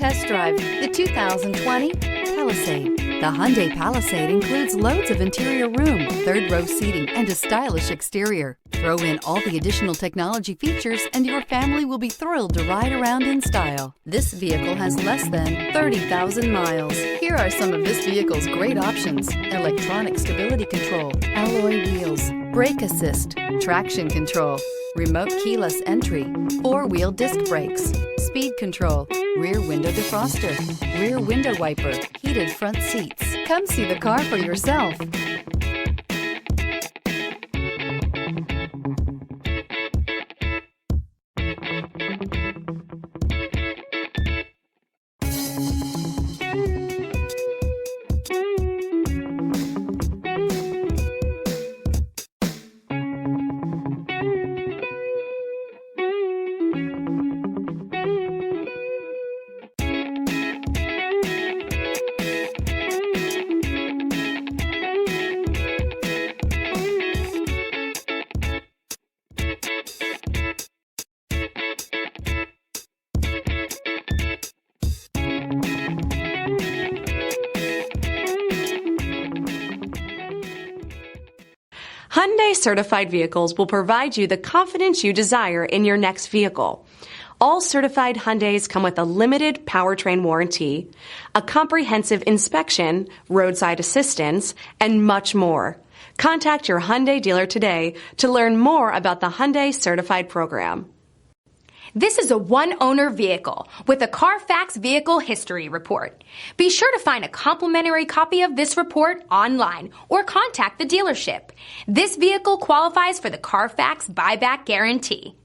test drive the 2020 Palisade. The Hyundai Palisade includes loads of interior room, third-row seating, and a stylish exterior. Throw in all the additional technology features and your family will be thrilled to ride around in style. This vehicle has less than 30,000 miles. Here are some of this vehicle's great options: electronic stability control, alloy wheels, brake assist, traction control, remote keyless entry, four-wheel disc brakes, speed control, rear window defroster, rear window wiper, heated front seats. Come see the car for yourself. Hyundai certified vehicles will provide you the confidence you desire in your next vehicle. All certified Hyundais come with a limited powertrain warranty, a comprehensive inspection, roadside assistance, and much more. Contact your Hyundai dealer today to learn more about the Hyundai certified program. This is a one-owner vehicle with a Carfax Vehicle History Report. Be sure to find a complimentary copy of this report online or contact the dealership. This vehicle qualifies for the Carfax Buyback Guarantee.